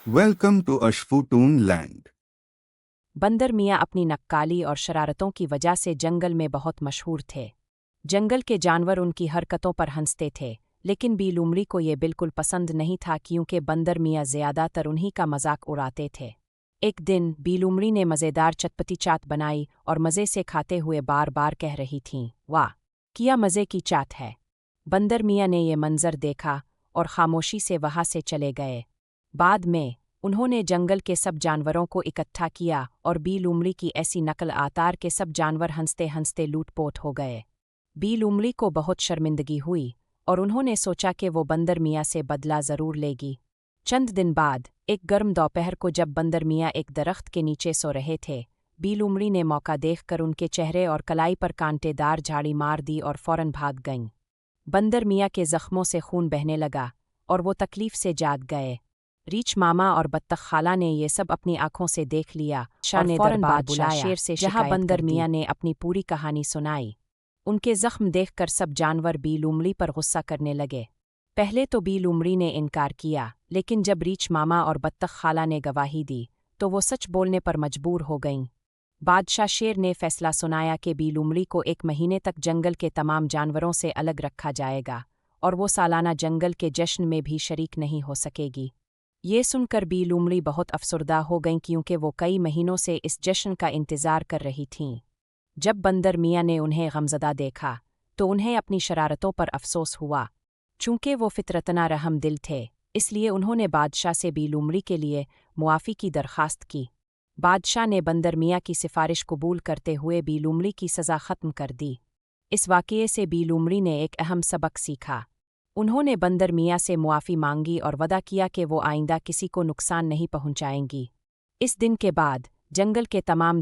Welcome to Ashfutoon Land. बंदर मियाँ अपनी नक्काली और शरारतों की वजह से जंगल में बहुत मशहूर थे। जंगल के जानवर उनकी हरकतों पर हंसते थे, लेकिन बी लूमड़ी को ये बिल्कुल पसंद नहीं था क्योंकि बंदर मियाँ ज़्यादातर उन्हीं का मजाक उड़ाते थे। एक दिन बी लूमड़ी ने मज़ेदार चटपटी चाट बनाई और मज़े से खाते हुए बार बार कह रही थीं, वाह, क्या मज़े की चाट है। बंदर मियाँ ने ये मंजर देखा और खामोशी से वहाँ से चले गए। बाद में उन्होंने जंगल के सब जानवरों को इकट्ठा किया और बी लूमड़ी की ऐसी नकल आतार के सब जानवर हंसते हंसते लूटपोट हो गए। बी लूमड़ी को बहुत शर्मिंदगी हुई और उन्होंने सोचा कि वो बंदर मियाँ से बदला ज़रूर लेगी। चंद दिन बाद एक गर्म दोपहर को जब बंदर मियाँ एक दरख्त के नीचे सो रहे थे, बी लूमड़ी ने मौका देखकर उनके चेहरे और कलाई पर कांटेदार झाड़ी मार दी और फौरन भाग गईं। बंदर मियाँ के जख्मों से खून बहने लगा और वो तकलीफ से जाग गए। रीछ मामा और बत्तख खाला ने ये सब अपनी आंखों से देख लिया और फौरन बादशाह शेर से जहाँ बंदर मियाँ ने अपनी पूरी कहानी सुनाई। उनके जख्म देखकर सब जानवर बी लूमड़ी पर गुस्सा करने लगे। पहले तो बी लूमड़ी ने इनकार किया, लेकिन जब रीछ मामा और बत्तख खाला ने गवाही दी तो वो सच बोलने पर मजबूर हो गईं। बादशाह शेर ने फैसला सुनाया कि बी लूमड़ी को 1 महीने तक जंगल के तमाम जानवरों से अलग रखा जाएगा और वो सालाना जंगल के जश्न में भी शरीक नहीं हो सकेगी। ये सुनकर बी लूमड़ी बहुत अफसरदा हो गईं क्योंकि वो कई महीनों से इस जश्न का इंतज़ार कर रही थीं। जब बंदर मियाँ ने उन्हें गमज़दा देखा तो उन्हें अपनी शरारतों पर अफसोस हुआ। चूँकि वो फितरतना रहम दिल थे, इसलिए उन्होंने बादशाह से बी लूमड़ी के लिए मुआफ़ी की दरख्वास्त की। बादशाह ने बंदर मियाँ की सिफारिश कबूल करते हुए बी लूमड़ी की सज़ा ख़त्म कर दी। इस वाक़ये से बी लूमड़ी ने एक अहम सबक सीखा। उन्होंने बंदर मियाँ से मुआफ़ी मांगी और वदा किया कि वो आइंदा किसी को नुकसान नहीं पहुँचाएंगी। इस दिन के बाद जंगल के तमाम